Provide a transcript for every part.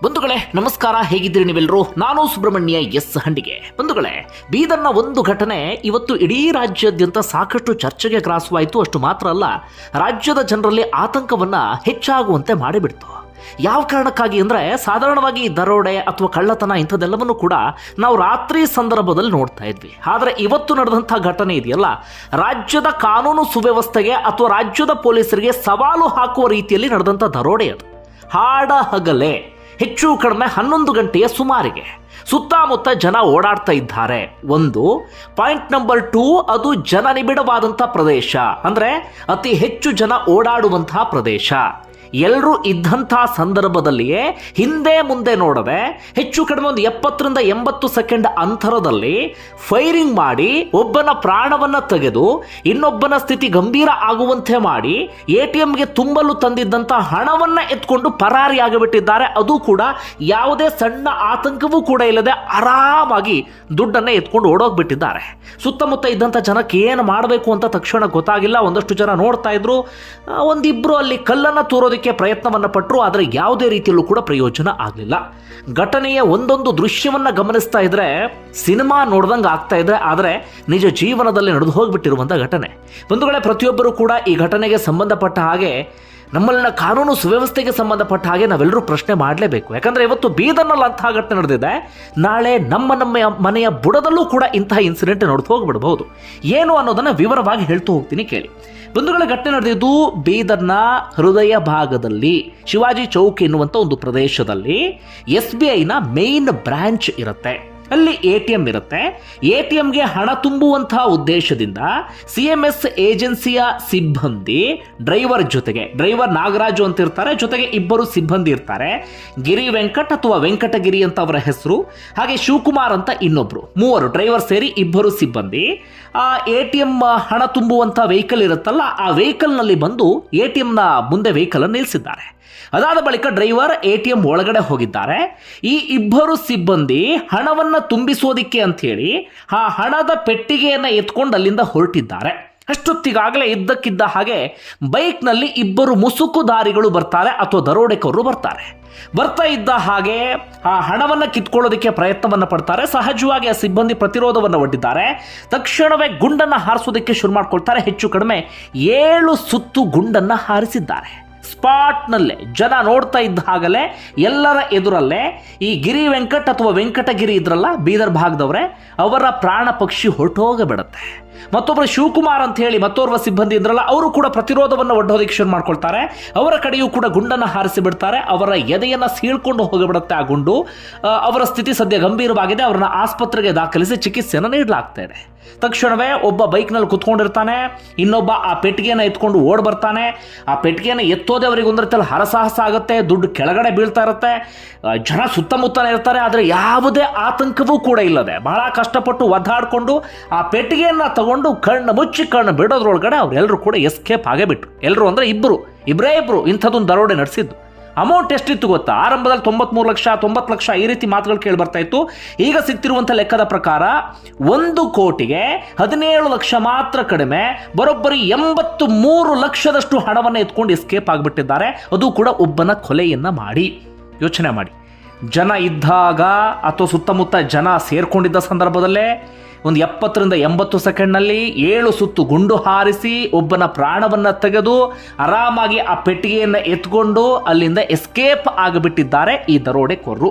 ಬಂಧುಗಳೇ ನಮಸ್ಕಾರ, ಹೇಗಿದ್ದೀರಿ ನೀವೆಲ್ಲರೂ? ನಾನು ಸುಬ್ರಹ್ಮಣ್ಯ ಎಸ್ ಹಂಡಿಗೆ. ಬಂಧುಗಳೇ, ಬೀದರ್ನ ಒಂದು ಘಟನೆ ಇವತ್ತು ಇಡೀ ರಾಜ್ಯಾದ್ಯಂತ ಸಾಕಷ್ಟು ಚರ್ಚೆಗೆ ಗ್ರಾಸವಾಯಿತು. ಅಷ್ಟು ಮಾತ್ರ ಅಲ್ಲ, ರಾಜ್ಯದ ಜನರಲ್ಲಿ ಆತಂಕವನ್ನ ಹೆಚ್ಚಾಗುವಂತೆ ಮಾಡಿಬಿಡ್ತು. ಯಾವ ಕಾರಣಕ್ಕಾಗಿ ಅಂದರೆ, ಸಾಧಾರಣವಾಗಿ ದರೋಡೆ ಅಥವಾ ಕಳ್ಳತನ ಇಂಥದ್ದೆಲ್ಲವನ್ನು ಕೂಡ ನಾವು ರಾತ್ರಿ ಸಂದರ್ಭದಲ್ಲಿ ನೋಡ್ತಾ ಇದ್ವಿ. ಆದರೆ ಇವತ್ತು ನಡೆದಂಥ ಘಟನೆ ಇದೆಯಲ್ಲ, ರಾಜ್ಯದ ಕಾನೂನು ಸುವ್ಯವಸ್ಥೆಗೆ ಅಥವಾ ರಾಜ್ಯದ ಪೊಲೀಸರಿಗೆ ಸವಾಲು ಹಾಕುವ ರೀತಿಯಲ್ಲಿ ನಡೆದಂಥ ದರೋಡೆ ಅದು. ಹಾಡ ಹಗಲೇ ಹೆಚ್ಚು ಕಡಿಮೆ 11 ಗಂಟೆಯ ಸುಮಾರಿಗೆ ಸುತ್ತಮುತ್ತ ಜನ ಓಡಾಡ್ತಾ ಇದ್ದಾರೆ. ಒಂದು ಪಾಯಿಂಟ್ ನಂಬರ್ 2, ಅದು ಜನನಿಬಿಡವಾದಂಥ ಪ್ರದೇಶ, ಅಂದರೆ ಅತಿ ಹೆಚ್ಚು ಜನ ಓಡಾಡುವಂತಹ ಪ್ರದೇಶ. ಎಲ್ಲರೂ ಇದ್ದಂಥ ಸಂದರ್ಭದಲ್ಲಿಯೇ ಹಿಂದೆ ಮುಂದೆ ನೋಡದೆ ಹೆಚ್ಚು ಕಡಿಮೆ ಒಂದು 70ರಿಂದ 80 ಸೆಕೆಂಡ್ ಅಂತರದಲ್ಲಿ ಫೈರಿಂಗ್ ಮಾಡಿ ಒಬ್ಬನ ಪ್ರಾಣವನ್ನು ತೆಗೆದು ಇನ್ನೊಬ್ಬನ ಸ್ಥಿತಿ ಗಂಭೀರ ಆಗುವಂತೆ ಮಾಡಿ ATMಗೆ ತುಂಬಲು ತಂದಿದ್ದಂಥ ಹಣವನ್ನು ಎತ್ಕೊಂಡು ಪರಾರಿಯಾಗಿಬಿಟ್ಟಿದ್ದಾರೆ. ಅದು ಕೂಡ ಯಾವುದೇ ಸಣ್ಣ ಆತಂಕವೂ ಕೂಡ ಇಲ್ಲದೆ ಆರಾಮಾಗಿ ದುಡ್ಡನ್ನು ಎತ್ಕೊಂಡು ಓಡೋಗ್ಬಿಟ್ಟಿದ್ದಾರೆ. ಸುತ್ತಮುತ್ತ ಇದ್ದಂಥ ಜನಕ್ಕೆ ಏನು ಮಾಡಬೇಕು ಅಂತ ತಕ್ಷಣ ಗೊತ್ತಾಗಿಲ್ಲ. ಒಂದಷ್ಟು ಜನ ನೋಡ್ತಾ ಇದ್ರು. ಒಂದಿಬ್ಬರು ಅಲ್ಲಿ ಕಲ್ಲನ್ನು ತೂರೋದಕ್ಕೆ ಪ್ರಯತ್ನವನ್ನ ಪಟ್ಟರು, ಆದರೆ ಯಾವುದೇ ರೀತಿಯಲ್ಲೂ ಕೂಡ ಪ್ರಯೋಜನ ಆಗಲಿಲ್ಲ. ಘಟನೆಯ ಒಂದೊಂದು ದೃಶ್ಯವನ್ನ ಗಮನಿಸ್ತಾ ಇದ್ರೆ ಸಿನಿಮಾ ನೋಡ್ದಂಗೆ ಆಗ್ತಾ ಇದೆ, ಆದರೆ ನಿಜ ಜೀವನದಲ್ಲಿ ನಡೆದು ಹೋಗ್ಬಿಟ್ಟಿರುವಂಥ ಘಟನೆ. ಬಂಧುಗಳೇ, ಪ್ರತಿಯೊಬ್ಬರು ಕೂಡ ಈ ಘಟನೆಗೆ ಸಂಬಂಧಪಟ್ಟ ಹಾಗೆ, ನಮ್ಮಲ್ಲಿನ ಕಾನೂನು ಸುವ್ಯವಸ್ಥೆಗೆ ಸಂಬಂಧಪಟ್ಟ ಹಾಗೆ ನಾವೆಲ್ಲರೂ ಪ್ರಶ್ನೆ ಮಾಡಲೇಬೇಕು. ಯಾಕಂದರೆ ಇವತ್ತು ಬೀದರ್ನಲ್ಲಿ ಅಂತಹ ಘಟನೆ ನಡೆದಿದೆ, ನಾಳೆ ನಮ್ಮ ಮನೆಯ ಬುಡದಲ್ಲೂ ಕೂಡ ಇಂತಹ ಇನ್ಸಿಡೆಂಟ್ ನಡೆದು ಹೋಗ್ಬಿಡಬಹುದು. ಏನು ಅನ್ನೋದನ್ನು ವಿವರವಾಗಿ ಹೇಳ್ತಾ ಹೋಗ್ತೀನಿ, ಕೇಳಿ. ಬಂಧುಗಳ, ಘಟನೆ ನಡೆದಿದ್ದು ಬೀದರ್ನ ಹೃದಯ ಭಾಗದಲ್ಲಿ ಶಿವಾಜಿ ಚೌಕ್ ಎನ್ನುವಂಥ ಒಂದು ಪ್ರದೇಶದಲ್ಲಿ SBIನ ಮೇನ್ ಬ್ರಾಂಚ್ ಇರುತ್ತೆ. ಅಲ್ಲಿ ATM ಇರುತ್ತೆ. ATMಗೆ ಹಣ ತುಂಬುವಂತಹ ಉದ್ದೇಶದಿಂದ CMS ಏಜೆನ್ಸಿಯ ಸಿಬ್ಬಂದಿ ಡ್ರೈವರ್ ಜೊತೆಗೆ, ಡ್ರೈವರ್ ನಾಗರಾಜು ಅಂತ ಇರ್ತಾರೆ, ಜೊತೆಗೆ ಇಬ್ಬರು ಸಿಬ್ಬಂದಿ ಇರ್ತಾರೆ. ಗಿರಿ ವೆಂಕಟ್ ಅಥವಾ ವೆಂಕಟಗಿರಿ ಅಂತ ಅವರ ಹೆಸರು, ಹಾಗೆ ಶಿವಕುಮಾರ್ ಅಂತ ಇನ್ನೊಬ್ರು, ಮೂವರು ಡ್ರೈವರ್ ಸೇರಿ ಇಬ್ಬರು ಸಿಬ್ಬಂದಿ ಆ ATM ಹಣ ತುಂಬುವಂಥ ವೆಹಿಕಲ್ ಇರುತ್ತಲ್ಲ, ಆ ವೆಹಿಕಲ್ನಲ್ಲಿ ಬಂದು ATMನ ಮುಂದೆ ವೆಹಿಕಲ್ ಅನ್ನು ನಿಲ್ಲಿಸಿದ್ದಾರೆ. ಅದಾದ ಬಳಿಕ ಡ್ರೈವರ್ ATM ಒಳಗಡೆ ಹೋಗಿದ್ದಾರೆ. ಈ ಇಬ್ಬರು ಸಿಬ್ಬಂದಿ ಹಣವನ್ನು ತುಂಬಿಸೋದಿಕ್ಕೆ ಅಂಥೇಳಿ ಆ ಹಣದ ಪೆಟ್ಟಿಗೆಯನ್ನು ಎತ್ಕೊಂಡು ಅಲ್ಲಿಂದ ಹೊರಟಿದ್ದಾರೆ. ಅಷ್ಟೊತ್ತಿಗಾಗಲೇ ಇದ್ದಕ್ಕಿದ್ದ ಹಾಗೆ ಬೈಕ್ನಲ್ಲಿ ಇಬ್ಬರು ಮುಸುಕುದಾರಿಗಳು ಬರ್ತಾರೆ, ಅಥವಾ ದರೋಡೆಕೋರರು ಬರ್ತಾರೆ. ಬರ್ತಾ ಇದ್ದ ಹಾಗೆ ಆ ಹಣವನ್ನು ಕಿತ್ಕೊಳ್ಳೋದಕ್ಕೆ ಪ್ರಯತ್ನವನ್ನು ಪಡ್ತಾರೆ. ಸಹಜವಾಗಿ ಆ ಸಿಬ್ಬಂದಿ ಪ್ರತಿರೋಧವನ್ನು ಒಡ್ಡಿದ್ದಾರೆ. ತಕ್ಷಣವೇ ಗುಂಡನ್ನು ಹಾರಿಸೋದಕ್ಕೆ ಶುರು ಮಾಡ್ಕೊಳ್ತಾರೆ. ಹೆಚ್ಚು ಕಡಿಮೆ 7 ಸುತ್ತು ಗುಂಡನ್ನು ಹಾರಿಸಿದ್ದಾರೆ. ಸ್ಪಾಟ್ನಲ್ಲೇ ಜನ ನೋಡ್ತಾ ಇದ್ದ ಹಾಗಲೇ ಎಲ್ಲರ ಎದುರಲ್ಲೇ ಈ ಗಿರಿ ವೆಂಕಟ್ ಅಥವಾ ವೆಂಕಟಗಿರಿ ಇದ್ರಲ್ಲ, ಬೀದರ್ ಭಾಗದವರೇ, ಅವರ ಪ್ರಾಣ ಪಕ್ಷಿ ಹೊರಟೋಗಬಿಡುತ್ತೆ. ಮತ್ತೊಬ್ಬರು ಶಿವಕುಮಾರ್ ಅಂತ ಹೇಳಿ ಮತ್ತೋರ್ವ ಸಿಬ್ಬಂದಿ ಇದ್ರಲ್ಲ, ಅವರು ಕೂಡ ಪ್ರತಿರೋಧವನ್ನು ಒಡ್ಡೋದಕ್ಕೆ ಶುರು ಮಾಡ್ಕೊಳ್ತಾರೆ. ಅವರ ಕಡೆಯೂ ಕೂಡ ಗುಂಡನ್ನು ಹಾರಿಸಿ ಬಿಡ್ತಾರೆ. ಅವರ ಎದೆಯನ್ನು ಸೀಳ್ಕೊಂಡು ಹೋಗಿಬಿಡುತ್ತೆ ಆ ಗುಂಡು. ಅವರ ಸ್ಥಿತಿ ಸದ್ಯ ಗಂಭೀರವಾಗಿದೆ. ಅವರನ್ನ ಆಸ್ಪತ್ರೆಗೆ ದಾಖಲಿಸಿ ಚಿಕಿತ್ಸೆಯನ್ನು ನೀಡಲಾಗ್ತಾ ಇದೆ. ತಕ್ಷಣವೇ ಒಬ್ಬ ಬೈಕ್ನಲ್ಲಿ ಕುತ್ಕೊಂಡಿರ್ತಾನೆ, ಇನ್ನೊಬ್ಬ ಆ ಪೆಟ್ಟಿಗೆಯನ್ನು ಎತ್ಕೊಂಡು ಓಡ್ ಬರ್ತಾನೆ. ಆ ಪೆಟ್ಟಿಗೆಯನ್ನು ಎತ್ತೋದೆ ಅವರಿಗೆ ಒಂದರಿತಲ್ಲಿ ಹರಸಾಹಸ ಆಗುತ್ತೆ. ದುಡ್ಡು ಕೆಳಗಡೆ ಬೀಳ್ತಾ ಇರುತ್ತೆ. ಜನ ಸುತ್ತಮುತ್ತನೇ ಇರ್ತಾರೆ, ಆದರೆ ಯಾವುದೇ ಆತಂಕವೂ ಕೂಡ ಇಲ್ಲದೆ ಬಹಳ ಕಷ್ಟಪಟ್ಟು ಒದ್ದಾಡಿಕೊಂಡು ಆ ಪೆಟ್ಟಿಗೆಯನ್ನು ತಗೊಂಡು ಕಣ್ಣು ಮುಚ್ಚಿ ಕಣ್ಣು ಬಿಡೋದ್ರೊಳಗಡೆ ಅವರೆಲ್ಲರೂ ಕೂಡ ಎಸ್ಕೇಪ್ ಆಗೇ ಬಿಟ್ರು. ಎಲ್ಲರೂ ಅಂದರೆ ಇಬ್ಬರೇ ಇಂಥದ್ದೊಂದು ದರೋಡೆ ನಡೆಸಿದ್ದು. ಅಮೌಂಟ್ ಎಷ್ಟಿತ್ತು ಗೊತ್ತಾ? ಆರಂಭದಲ್ಲಿ 93 ಲಕ್ಷ 90 ಲಕ್ಷ ಈ ರೀತಿ ಮಾತುಗಳು ಕೇಳಿ ಬರ್ತಾ ಇತ್ತು. ಈಗ ಸಿಗ್ತಿರುವಂಥ ಲೆಕ್ಕದ ಪ್ರಕಾರ 1 ಕೋಟಿಗೆ 17 ಲಕ್ಷ ಮಾತ್ರ ಕಡಿಮೆ, ಬರೋಬ್ಬರಿ 83 ಲಕ್ಷದಷ್ಟು ಹಣವನ್ನು ಎತ್ಕೊಂಡು ಎಸ್ಕೇಪ್ ಆಗಿಬಿಟ್ಟಿದ್ದಾರೆ. ಅದು ಕೂಡ ಒಬ್ಬನ ಕೊಲೆಯನ್ನ ಮಾಡಿ. ಯೋಚನೆ ಮಾಡಿ, ಜನ ಇದ್ದಾಗ ಅಥವಾ ಸುತ್ತಮುತ್ತ ಜನ ಸೇರ್ಕೊಂಡಿದ್ದ ಸಂದರ್ಭದಲ್ಲೇ ಒಂದು 70ರಿಂದ 80 ಸೆಕೆಂಡ್ನಲ್ಲಿ 7 ಸುತ್ತು ಗುಂಡು ಹಾರಿಸಿ ಒಬ್ಬನ ಪ್ರಾಣವನ್ನು ತೆಗೆದು ಆರಾಮಾಗಿ ಆ ಪೆಟ್ಟಿಗೆಯನ್ನು ಎತ್ಕೊಂಡು ಅಲ್ಲಿಂದ ಎಸ್ಕೇಪ್ ಆಗಿಬಿಟ್ಟಿದ್ದಾರೆ ಈ ದರೋಡೆಕೋರರು.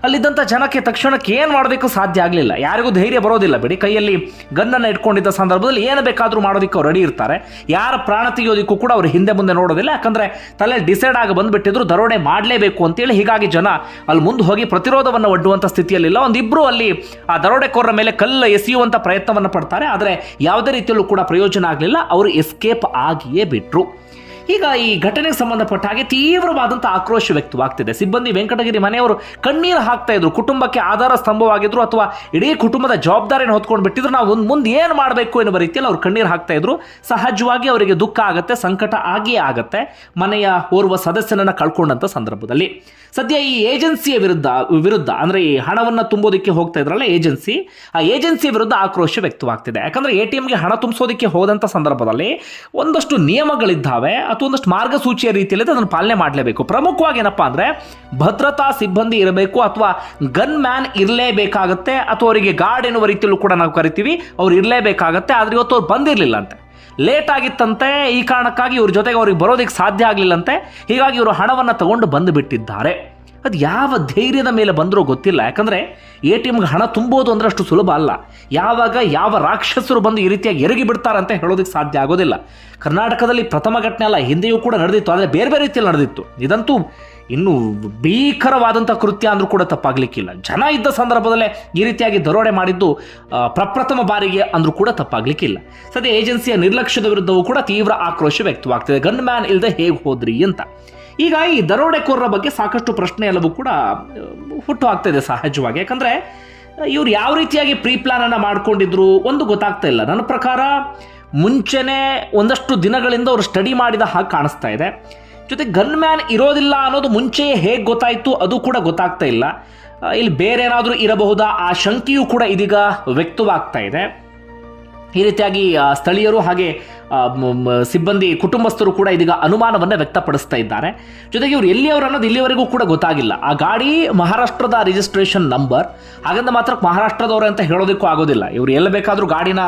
ಅಲ್ಲಿದ್ದಂಥ ಜನಕ್ಕೆ ತಕ್ಷಣಕ್ಕೆ ಏನು ಮಾಡಬೇಕು ಸಾಧ್ಯ ಆಗಲಿಲ್ಲ. ಯಾರಿಗೂ ಧೈರ್ಯ ಬರೋದಿಲ್ಲ ಬಿಡಿ. ಕೈಯಲ್ಲಿ ಗನ್ನನ್ನು ಇಟ್ಕೊಂಡಿದ್ದ ಸಂದರ್ಭದಲ್ಲಿ ಏನು ಬೇಕಾದರೂ ಮಾಡೋದಕ್ಕೆ ಅವ್ರು ರೆಡಿ ಇರ್ತಾರೆ. ಯಾರ ಪ್ರಾಣ ತೆಗೆಯೋದಕ್ಕೂ ಕೂಡ ಅವರು ಹಿಂದೆ ಮುಂದೆ ನೋಡೋದಿಲ್ಲ. ಯಾಕಂದರೆ ತಲೆ ಡಿಸೈಡ್ ಆಗಿ ಬಂದುಬಿಟ್ಟಿದ್ರು ದರೋಡೆ ಮಾಡಲೇಬೇಕು ಅಂತೇಳಿ. ಹೀಗಾಗಿ ಜನ ಅಲ್ಲಿ ಮುಂದೆ ಹೋಗಿ ಪ್ರತಿರೋಧವನ್ನು ಒಡ್ಡುವಂಥ ಸ್ಥಿತಿಯಲ್ಲಿಲ್ಲ. ಒಂದಿಬ್ಬರು ಅಲ್ಲಿ ಆ ದರೋಡೆಕೋರರ ಮೇಲೆ ಕಲ್ಲು ಎಸೆಯುವಂಥ ಪ್ರಯತ್ನವನ್ನು ಪಡ್ತಾರೆ, ಆದರೆ ಯಾವುದೇ ರೀತಿಯಲ್ಲೂ ಕೂಡ ಪ್ರಯೋಜನ ಆಗಲಿಲ್ಲ. ಅವರು ಎಸ್ಕೇಪ್ ಆಗಿಯೇ ಬಿಟ್ಟರು. ಈಗ ಈ ಘಟನೆಗೆ ಸಂಬಂಧಪಟ್ಟ ಹಾಗೆ ತೀವ್ರವಾದಂಥ ಆಕ್ರೋಶ ವ್ಯಕ್ತವಾಗ್ತಿದೆ. ಸಿಬ್ಬಂದಿ ವೆಂಕಟಗಿರಿ ಮನೆಯವರು ಕಣ್ಣೀರು ಹಾಕ್ತಾ ಇದ್ರು. ಕುಟುಂಬಕ್ಕೆ ಆಧಾರ ಸ್ತಂಭವಾಗಿದ್ರು, ಅಥವಾ ಇಡೀ ಕುಟುಂಬದ ಜವಾಬ್ದಾರಿಯನ್ನು ಹೊತ್ಕೊಂಡು ಬಿಟ್ಟಿದ್ರು. ನಾವು ಮುಂದೆ ಏನು ಮಾಡಬೇಕು ಎನ್ನುವ ರೀತಿಯಲ್ಲಿ ಅವ್ರು ಕಣ್ಣೀರು ಹಾಕ್ತಾ ಇದ್ರು. ಸಹಜವಾಗಿ ಅವರಿಗೆ ದುಃಖ ಆಗುತ್ತೆ, ಸಂಕಟ ಆಗಿಯೇ ಆಗುತ್ತೆ ಮನೆಯ ಓರ್ವ ಸದಸ್ಯನನ್ನು ಕಳ್ಕೊಂಡಂಥ ಸಂದರ್ಭದಲ್ಲಿ. ಸದ್ಯ ಈ ಏಜೆನ್ಸಿಯ ವಿರುದ್ಧ ಅಂದರೆ ಈ ಹಣವನ್ನು ತುಂಬೋದಕ್ಕೆ ಹೋಗ್ತಾ ಇದ್ರಲ್ಲ ಏಜೆನ್ಸಿ, ಆ ಏಜೆನ್ಸಿಯ ವಿರುದ್ಧ ಆಕ್ರೋಶ ವ್ಯಕ್ತವಾಗ್ತಿದೆ. ಯಾಕಂದರೆ ATMಗೆ ಹಣ ತುಂಬಿಸೋದಕ್ಕೆ ಹೋದಂಥ ಸಂದರ್ಭದಲ್ಲಿ ಒಂದಷ್ಟು ನಿಯಮಗಳಿದ್ದಾವೆ. ಅಥವಾ ಒಂದಷ್ಟು ಮಾರ್ಗಸೂಚಿಯ ರೀತಿಯಲ್ಲಿ ಅದನ್ನು ಪಾಲನೆ ಮಾಡಲೇಬೇಕು. ಪ್ರಮುಖವಾಗಿ ಏನಪ್ಪಾ ಅಂದರೆ ಭದ್ರತಾ ಸಿಬ್ಬಂದಿ ಇರಬೇಕು ಅಥವಾ ಗನ್ ಮ್ಯಾನ್ ಇರಲೇಬೇಕಾಗತ್ತೆ, ಅಥವಾ ಅವರಿಗೆ ಗಾರ್ಡ್ ಎನ್ನುವ ರೀತಿಯಲ್ಲೂ ಕೂಡ ನಾವು ಕರಿತೀವಿ, ಅವ್ರು ಇರಲೇಬೇಕಾಗತ್ತೆ. ಆದರೆ ಇವತ್ತು ಅವ್ರು ಬಂದಿರಲಿಲ್ಲ ಅಂತೆ, ಲೇಟ್ ಆಗಿತ್ತಂತೆ. ಈ ಕಾರಣಕ್ಕಾಗಿ ಇವ್ರ ಜೊತೆಗೆ ಅವ್ರಿಗೆ ಬರೋದಕ್ಕೆ ಸಾಧ್ಯ ಆಗಲಿಲ್ಲಂತೆ. ಹೀಗಾಗಿ ಇವರು ಹಣವನ್ನು ತಗೊಂಡು ಬಂದು ಬಿಟ್ಟಿದ್ದಾರೆ. ಅದು ಯಾವ ಧೈರ್ಯದ ಮೇಲೆ ಬಂದರೂ ಗೊತ್ತಿಲ್ಲ. ಯಾಕಂದರೆ ATMಗೆ ಹಣ ತುಂಬೋದು ಅಂದರೆ ಅಷ್ಟು ಸುಲಭ ಅಲ್ಲ. ಯಾವಾಗ ಯಾವ ರಾಕ್ಷಸರು ಬಂದು ಈ ರೀತಿಯಾಗಿ ಎರಗಿ ಬಿಡ್ತಾರಂತ ಹೇಳೋದಕ್ಕೆ ಸಾಧ್ಯ ಆಗೋದಿಲ್ಲ. ಕರ್ನಾಟಕದಲ್ಲಿ ಪ್ರಥಮ ಘಟನೆ ಅಲ್ಲ, ಹಿಂದೆಯೂ ಕೂಡ ನಡೆದಿತ್ತು, ಆದರೆ ಬೇರೆ ಬೇರೆ ರೀತಿಯಲ್ಲಿ ನಡೆದಿತ್ತು. ಇದಂತೂ ಇನ್ನೂ ಭೀಕರವಾದಂಥ ಕೃತ್ಯ ಅಂದರೂ ಕೂಡ ತಪ್ಪಾಗಲಿಕ್ಕಿಲ್ಲ. ಜನ ಇದ್ದ ಸಂದರ್ಭದಲ್ಲೇ ಈ ರೀತಿಯಾಗಿ ದರೋಡೆ ಮಾಡಿದ್ದು ಪ್ರಪ್ರಥಮ ಬಾರಿಗೆ ಅಂದರೂ ಕೂಡ ತಪ್ಪಾಗಲಿಕ್ಕಿಲ್ಲ. ಸದ್ಯ ಏಜೆನ್ಸಿಯ ನಿರ್ಲಕ್ಷ್ಯದ ವಿರುದ್ಧವೂ ಕೂಡ ತೀವ್ರ ಆಕ್ರೋಶ ವ್ಯಕ್ತವಾಗ್ತಿದೆ. ಗನ್ ಮ್ಯಾನ್ ಇಲ್ಲದೆ ಹೇಗೆ ಹೋದ್ರಿ ಅಂತ. ಈಗ ಈ ದರೋಡೆಕೋರರ ಬಗ್ಗೆ ಸಾಕಷ್ಟು ಪ್ರಶ್ನೆ ಎಲ್ಲವೂ ಕೂಡ ಹುಟ್ಟು ಆಗ್ತಾಯಿದೆ ಸಹಜವಾಗಿ. ಯಾಕಂದರೆ ಇವ್ರು ಯಾವ ರೀತಿಯಾಗಿ ಪ್ರೀ ಪ್ಲಾನನ್ನು ಮಾಡ್ಕೊಂಡಿದ್ರು ಒಂದು ಗೊತ್ತಾಗ್ತಾ ಇಲ್ಲ. ನನ್ನ ಪ್ರಕಾರ ಮುಂಚೆನೇ ಒಂದಷ್ಟು ದಿನಗಳಿಂದ ಅವರು ಸ್ಟಡಿ ಮಾಡಿದ ಹಾಗೆ ಕಾಣಿಸ್ತಾ ಇದೆ. ಜೊತೆ ಗನ್ ಮ್ಯಾನ್ ಇರೋದಿಲ್ಲ ಅನ್ನೋದು ಮುಂಚೆಯೇ ಹೇಗೆ ಗೊತ್ತಾಯಿತು ಅದು ಕೂಡ ಗೊತ್ತಾಗ್ತಾ ಇಲ್ಲ. ಇಲ್ಲಿ ಬೇರೆ ಏನಾದರೂ ಇರಬಹುದಾ ಆ ಶಂಕೆಯೂ ಕೂಡ ಇದೀಗ ವ್ಯಕ್ತವಾಗ್ತಾ ಇದೆ. ಈ ರೀತಿಯಾಗಿ ಸ್ಥಳೀಯರು ಹಾಗೆ ಸಿಬ್ಬಂದಿ ಕುಟುಂಬಸ್ಥರು ಕೂಡ ಇದೀಗ ಅನುಮಾನವನ್ನು ವ್ಯಕ್ತಪಡಿಸ್ತಾ ಇದ್ದಾರೆ. ಜೊತೆಗೆ ಇವರು ಎಲ್ಲಿಯವರು ಅನ್ನೋದು ಇಲ್ಲಿವರೆಗೂ ಕೂಡ ಗೊತ್ತಾಗಿಲ್ಲ. ಆ ಗಾಡಿ ಮಹಾರಾಷ್ಟ್ರದ ರಿಜಿಸ್ಟ್ರೇಷನ್ ನಂಬರ್, ಹಾಗಂದ ಮಾತ್ರ ಮಹಾರಾಷ್ಟ್ರದವರು ಅಂತ ಹೇಳೋದಕ್ಕೂ ಆಗೋದಿಲ್ಲ. ಇವರು ಎಲ್ಲಿ ಬೇಕಾದರೂ ಗಾಡಿನ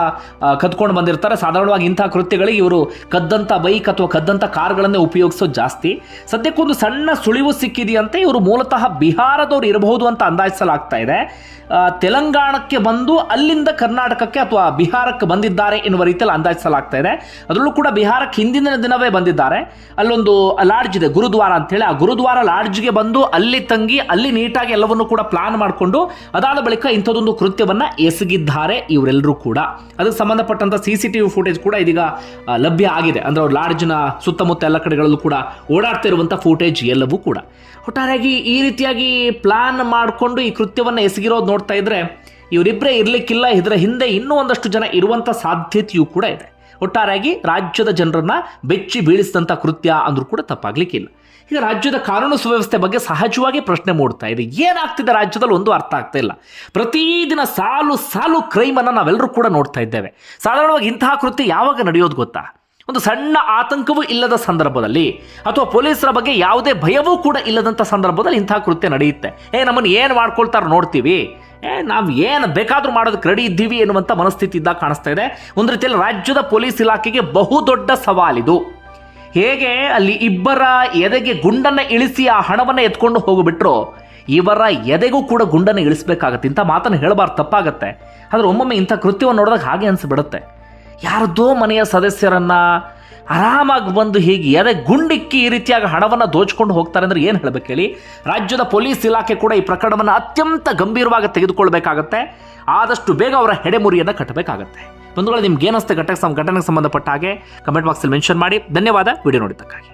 ಕದ್ಕೊಂಡು ಬಂದಿರ್ತಾರೆ. ಸಾಧಾರಣವಾಗಿ ಇಂಥ ಕೃತ್ಯಗಳಿಗೆ ಇವರು ಕದ್ದಂಥ ಬೈಕ್ ಅಥವಾ ಕದ್ದಂಥ ಕಾರ್ಗಳನ್ನೇ ಉಪಯೋಗಿಸೋದು ಜಾಸ್ತಿ. ಸದ್ಯಕ್ಕೊಂದು ಸಣ್ಣ ಸುಳಿವು ಸಿಕ್ಕಿದೆಯಂತೆ. ಇವರು ಮೂಲತಃ ಬಿಹಾರದವರು ಇರಬಹುದು ಅಂತ ಅಂದಾಜಿಸಲಾಗ್ತಾ ಇದೆ. ತೆಲಂಗಾಣಕ್ಕೆ ಬಂದು ಅಲ್ಲಿಂದ ಕರ್ನಾಟಕಕ್ಕೆ ಅಥವಾ ಬಿಹಾರಕ್ಕೆ ಬಂದಿದ್ದಾರೆ ಎನ್ನುವ ರೀತಿಯಲ್ಲಿ ಅಂದಾಜಿಸಲಾಗ್ತಾ ಇದೆ. ಅದರಲ್ಲೂ ಕೂಡ ಬಿಹಾರಕ್ಕೆ ಹಿಂದಿನ ದಿನವೇ ಬಂದಿದ್ದಾರೆ. ಅಲ್ಲೊಂದು ಲಾಡ್ಜ್ ಇದೆ, ಗುರುದ್ವಾರ ಅಂತೇಳಿ. ಆ ಗುರುದ್ವಾರ ಲಾಡ್ಜ್ಗೆ ಬಂದು ಅಲ್ಲಿ ತಂಗಿ ಅಲ್ಲಿ ನೀಟಾಗಿ ಎಲ್ಲವನ್ನೂ ಕೂಡ ಪ್ಲಾನ್ ಮಾಡಿಕೊಂಡು ಅದಾದ ಬಳಿಕ ಇಂಥದ್ದೊಂದು ಕೃತ್ಯವನ್ನು ಎಸಗಿದ್ದಾರೆ ಇವರೆಲ್ಲರೂ ಕೂಡ. ಅದಕ್ಕೆ ಸಂಬಂಧಪಟ್ಟಂಥ CCTV ಫುಟೇಜ್ ಕೂಡ ಇದೀಗ ಲಭ್ಯ ಆಗಿದೆ. ಅಂದರೆ ಅವ್ರ ಲಾಡ್ಜ್ನ ಸುತ್ತಮುತ್ತ ಎಲ್ಲ ಕಡೆಗಳಲ್ಲೂ ಕೂಡ ಓಡಾಡ್ತಾ ಇರುವಂಥ ಫುಟೇಜ್ ಎಲ್ಲವೂ ಕೂಡ. ಒಟ್ಟಾರೆಯಾಗಿ ಈ ರೀತಿಯಾಗಿ ಪ್ಲಾನ್ ಮಾಡಿಕೊಂಡು ಈ ಕೃತ್ಯವನ್ನು ಎಸಗಿರೋದು ನೋಡ್ತಾ ಇದ್ರೆ ಇವರಿಬ್ಬರೇ ಇರಲಿಕ್ಕಿಲ್ಲ, ಇದರ ಹಿಂದೆ ಇನ್ನೂ ಒಂದಷ್ಟು ಜನ ಇರುವಂಥ ಸಾಧ್ಯತೆಯೂ ಕೂಡ ಇದೆ. ಒಟ್ಟಾರೆಯಾಗಿ ರಾಜ್ಯದ ಜನರನ್ನ ಬೆಚ್ಚಿ ಬೀಳಿಸಿದಂಥ ಕೃತ್ಯ ಅಂದ್ರೂ ಕೂಡ ತಪ್ಪಾಗ್ಲಿಕ್ಕಿಲ್ಲ. ಈಗ ರಾಜ್ಯದ ಕಾನೂನು ಸುವ್ಯವಸ್ಥೆ ಬಗ್ಗೆ ಸಹಜವಾಗಿ ಪ್ರಶ್ನೆ ಮೂಡ್ತಾ ಇದೆ. ಏನಾಗ್ತಿದೆ ರಾಜ್ಯದಲ್ಲಿ ಒಂದು ಅರ್ಥ ಆಗ್ತಾ ಇಲ್ಲ. ಪ್ರತಿದಿನ ಸಾಲು ಸಾಲು ಕ್ರೈಮನ್ನು ನಾವೆಲ್ಲರೂ ಕೂಡ ನೋಡ್ತಾ ಇದ್ದೇವೆ. ಸಾಧಾರಣವಾಗಿ ಇಂತಹ ಕೃತ್ಯ ಯಾವಾಗ ನಡೆಯೋದು ಗೊತ್ತಾ? ಒಂದು ಸಣ್ಣ ಆತಂಕವೂ ಇಲ್ಲದ ಸಂದರ್ಭದಲ್ಲಿ ಅಥವಾ ಪೊಲೀಸರ ಬಗ್ಗೆ ಯಾವುದೇ ಭಯವೂ ಕೂಡ ಇಲ್ಲದಂಥ ಸಂದರ್ಭದಲ್ಲಿ ಇಂತಹ ಕೃತ್ಯ ನಡೆಯುತ್ತೆ. ನಮ್ಮನ್ನು ಏನು ಮಾಡ್ಕೊಳ್ತಾರೋ ನೋಡ್ತೀವಿ, ನಾವು ಏನು ಬೇಕಾದರೂ ಮಾಡೋದಕ್ಕೆ ರೆಡಿ ಇದ್ದೀವಿ ಎನ್ನುವಂಥ ಮನಸ್ಥಿತಿ ಇದ್ದಾಗ ಕಾಣಿಸ್ತಾ ಇದೆ. ಒಂದು ರೀತಿಯಲ್ಲಿ ರಾಜ್ಯದ ಪೊಲೀಸ್ ಇಲಾಖೆಗೆ ಬಹುದೊಡ್ಡ ಸವಾಲಿದು. ಹೇಗೆ ಅಲ್ಲಿ ಇಬ್ಬರ ಎದೆಗೆ ಗುಂಡನ್ನು ಇಳಿಸಿ ಆ ಹಣವನ್ನು ಎತ್ಕೊಂಡು ಹೋಗಿಬಿಟ್ರು, ಇವರ ಎದೆಗೂ ಕೂಡ ಗುಂಡನ್ನು ಇಳಿಸಬೇಕಾಗತ್ತೆ. ಇಂಥ ಮಾತನ್ನು ಹೇಳಬಾರ್ದು, ತಪ್ಪಾಗತ್ತೆ. ಆದರೆ ಒಮ್ಮೊಮ್ಮೆ ಇಂಥ ಕೃತ್ಯವನ್ನು ನೋಡಿದಾಗ ಹಾಗೆ ಅನಿಸ್ಬಿಡುತ್ತೆ. ಯಾರದೋ ಮನೆಯ ಸದಸ್ಯರನ್ನ ಆರಾಮಾಗಿ ಬಂದು ಹೀಗೆ ಎದೆ ಗುಂಡಿಕ್ಕಿ ಈ ರೀತಿಯಾಗಿ ಹಣವನ್ನು ದೋಚ್ಕೊಂಡು ಹೋಗ್ತಾರೆ ಅಂದರೆ ಏನು ಹೇಳಬೇಕು ಹೇಳಿ. ರಾಜ್ಯದ ಪೊಲೀಸ್ ಇಲಾಖೆ ಕೂಡ ಈ ಪ್ರಕರಣವನ್ನು ಅತ್ಯಂತ ಗಂಭೀರವಾಗಿ ತೆಗೆದುಕೊಳ್ಬೇಕಾಗತ್ತೆ. ಆದಷ್ಟು ಬೇಗ ಅವರ ಹೆಡೆಮುರಿಯನ್ನು ಕಟ್ಟಬೇಕಾಗತ್ತೆ. ಬಂಧುಗಳು, ನಿಮ್ಗೆ ಏನಿಸುತ್ತೆ ಘಟನೆಗೆ ಸಂಬಂಧಪಟ್ಟ ಹಾಗೆ ಕಮೆಂಟ್ ಬಾಕ್ಸಲ್ಲಿ ಮೆನ್ಷನ್ ಮಾಡಿ. ಧನ್ಯವಾದ ವಿಡಿಯೋ ನೋಡಿದ್ದಕ್ಕಾಗಿ.